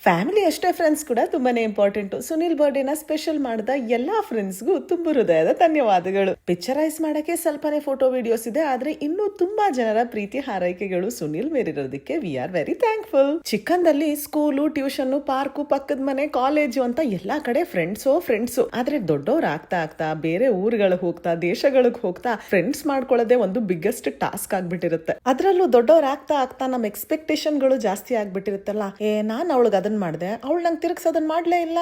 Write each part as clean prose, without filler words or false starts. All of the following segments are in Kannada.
ಫ್ಯಾಮಿಲಿ ಅಷ್ಟೇ ಫ್ರೆಂಡ್ಸ್ ಕೂಡ ತುಂಬಾನೇ ಇಂಪಾರ್ಟೆಂಟ್. ಸುನಿಲ್ ಬರ್ಡೇನ ಸ್ಪೆಷಲ್ ಮಾಡಿದ ಎಲ್ಲಾ ಫ್ರೆಂಡ್ಸ್ಗೂ ತುಂಬ ಹೃದಯದ ಧನ್ಯವಾದಗಳು. ಪಿಕ್ಚರೈಸ್ ಮಾಡಕ್ಕೆ ಸ್ವಲ್ಪನೇ ಫೋಟೋ ವಿಡಿಯೋಸ್ ಇದೆ, ಆದ್ರೆ ಇನ್ನೂ ತುಂಬಾ ಜನರ ಪ್ರೀತಿ ಹಾರೈಕೆಗಳು ಸುನಿಲ್ ಮೇಲಿರೋದಕ್ಕೆ ವಿ ಆರ್ ವೆರಿ ಥ್ಯಾಂಕ್ಫುಲ್. ಚಿಕ್ಕಂದಲ್ಲಿ ಸ್ಕೂಲು, ಟ್ಯೂಷನ್, ಪಾರ್ಕು, ಪಕ್ಕದ ಮನೆ, ಕಾಲೇಜು ಅಂತ ಎಲ್ಲಾ ಕಡೆ ಫ್ರೆಂಡ್ಸು. ಆದ್ರೆ ದೊಡ್ಡವ್ರು ಆಗ್ತಾ ಆಗ್ತಾ ಬೇರೆ ಊರುಗಳಿಗೆ ಹೋಗ್ತಾ, ದೇಶಗಳಿಗೆ ಹೋಗ್ತಾ ಫ್ರೆಂಡ್ಸ್ ಮಾಡ್ಕೊಳ್ಳೋದೇ ಒಂದು ಬಿಗ್ಗೆಸ್ಟ್ ಟಾಸ್ಕ್ ಆಗ್ಬಿಟ್ಟಿರುತ್ತೆ. ಅದ್ರಲ್ಲೂ ದೊಡ್ಡವ್ರು ಆಗ್ತಾ ಆಗ್ತಾ ನಮ್ಮ ಎಕ್ಸ್ಪೆಕ್ಟೇಷನ್ ಗಳು ಜಾಸ್ತಿ ಆಗ್ಬಿಟ್ಟಿರುತ್ತಲ್ಲ. ನಾನ್ ಅವಳಿಗೆ ಅದನ್ನ ಮಾಡ್ದೆ, ಅವಳು ನಂಗೆ ತಿರ್ಗ್ಸ್ ಅದನ್ನ ಮಾಡ್ಲೇ ಇಲ್ಲ,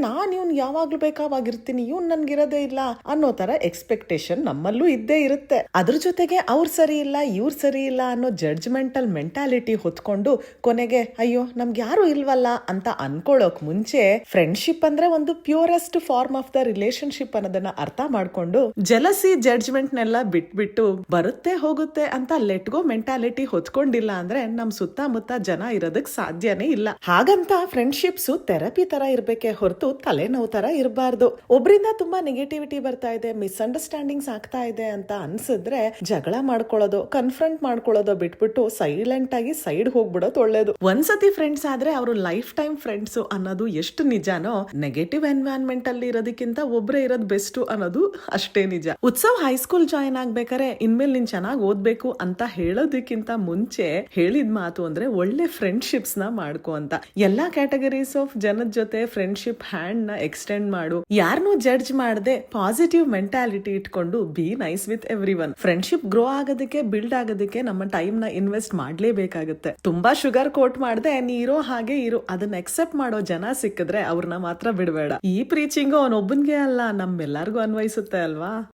ನಾನ್ ಇವ್ನ್ ಯಾವಾಗ್ಲೂ ಬೇಕಾವಾಗಿರ್ತೀನಿ, ಇವ್ನ್ ನನ್ಗಿರೋದೇ ಇಲ್ಲ ಅನ್ನೋ ತರ ಎಕ್ಸ್ಪೆಕ್ಟೇಷನ್ ನಮ್ಮಲ್ಲೂ ಇದ್ದೇ ಇರುತ್ತೆ. ಅದ್ರ ಜೊತೆಗೆ ಅವ್ರು ಸರಿ ಇಲ್ಲ, ಇವ್ರು ಸರಿ ಇಲ್ಲ ಅನ್ನೋ ಜಡ್ಜ್ಮೆಂಟಲ್ ಮೆಂಟಾಲಿಟಿ ಹೊತ್ಕೊಂಡು ಕೊನೆಗೆ ಅಯ್ಯೋ ನಮ್ಗೆ ಯಾರು ಇಲ್ವಲ್ಲ ಅಂತ ಅನ್ಕೊಳ್ಳೋಕ್ ಮುಂಚೆ ಫ್ರೆಂಡ್ಶಿಪ್ ಅಂದ್ರೆ ಒಂದು purest form of the relationship ಅನ್ನೋದನ್ನ ಅರ್ಥ ಮಾಡ್ಕೊಂಡು ಜಲಸಿ ಜಡ್ಜ್ಮೆಂಟ್ ನೆಲ್ಲ ಬಿಟ್ಬಿಟ್ಟು ಬರುತ್ತೆ ಹೋಗುತ್ತೆ ಅಂತ ಲೆಟ್ ಗೋ ಮೆಂಟಾಲಿಟಿ ಹೊತ್ಕೊಂಡಿಲ್ಲ ಅಂದ್ರೆ ನಮ್ ಸುತ್ತಮುತ್ತ ಜನ ಇರೋದಕ್ ಸಾಧ್ಯನೇ ಇಲ್ಲ. ಹಾಗಂತ ಫ್ರೆಂಡ್ಶಿಪ್ಸ್ ಥೆರಪಿ ತರ ಇರ್ಬೇಕೆ ಹೊರತು ತಲೆನೋವು ತರ ಇರಬಾರ್ದು. ಒಬ್ರಿಂದ ತುಂಬಾ ನೆಗೆಟಿವಿಟಿ ಬರ್ತಾ ಇದೆ, ಮಿಸ್ಅಂಡರ್ಸ್ಟ್ಯಾಂಡಿಂಗ್ಸ್ ಆಗ್ತಾ ಇದೆ ಅಂತ ಅನ್ಸಿದ್ರೆ ಜಗಳ ಮಾಡ್ಕೊಳ್ಳೋದು, ಕನ್ಫ್ರಂಟ್ ಮಾಡ್ಕೊಳ್ಳೋದು ಬಿಟ್ಬಿಟ್ಟು ಸೈಲೆಂಟ್ ಆಗಿ ಸೈಡ್ ಹೋಗ್ಬಿಡೋದು ಒಳ್ಳೇದು. ಒಂದ್ಸತಿ ಫ್ರೆಂಡ್ಸ್ ಆದ್ರೆ ಅವರು ಲೈಫ್ ಟೈಮ್ ಫ್ರೆಂಡ್ಸ್ ಅನ್ನೋದು ಎಷ್ಟು ನಿಜಾನೋ, ನೆಗೆಟಿವ್ ಎನ್ವೈರನ್ಮೆಂಟ್ ಅಲ್ಲಿ ಇರೋದಕ್ಕಿಂತ ಒಬ್ರೇ ಇರೋದು ಬೆಸ್ಟ್ ಅನ್ನೋದು ಅಷ್ಟೇ ನಿಜ. ಉತ್ಸವ್ ಹೈಸ್ಕೂಲ್ ಜಾಯಿನ್ ಆಗ್ಬೇಕಾರೆ ಇನ್ಮೇಲೆ ನೀನ್ ಚೆನ್ನಾಗಿ ಓದ್ಬೇಕು ಅಂತ ಹೇಳೋದಕ್ಕಿಂತ ಮುಂಚೆ ಹೇಳಿದ ಮಾತು ಅಂದ್ರೆ ಒಳ್ಳೆ ಫ್ರೆಂಡ್ಶಿಪ್ಸ್ ನ ಮಾಡ್ಕೊ ಅಂತ. ಎಲ್ಲಾ ಕ್ಯಾಟಗರೀಸ್ ಆಫ್ ಜನದ ಜೊತೆ ಫ್ರೆಂಡ್ಶಿಪ್ ಹ್ಯಾಂಡ್ ನ ಎಕ್ಸ್ಟೆಂಡ್ ಮಾಡು. ಯಾರನ್ನೂ ಜಡ್ಜ್ ಮಾಡದೆ ಪಾಸಿಟಿವ್ ಮೆಂಟಾಲಿಟಿ ಇಟ್ಕೊಂಡು B nice with every one. Friendship grow ಆಗೋದಕ್ಕೆ, ಬಿಲ್ಡ್ ಆಗೋದಕ್ಕೆ ನಮ್ಮ ಟೈಮ್ ನ ಇನ್ವೆಸ್ಟ್ ಮಾಡ್ಲೇಬೇಕಾಗುತ್ತೆ. ತುಂಬಾ ಶುಗರ್ ಕೋಟ್ ಮಾಡದೆ ನೀ ಇರೋ ಹಾಗೆ ಇರು, ಅದನ್ನ ಎಕ್ಸೆಪ್ಟ್ ಮಾಡೋ ಜನ ಸಿಕ್ಕಿದ್ರೆ ಅವ್ರನ್ನ ಮಾತ್ರ ಬಿಡಬೇಡ. ಈ ಪ್ರೀಚಿಂಗು ಅವನೊಬ್ಬನ್ಗೆ ಅಲ್ಲ, ನಮ್ಮೆಲ್ಲರಿಗೂ ಅನ್ವಯಿಸುತ್ತೆ ಅಲ್ವಾ.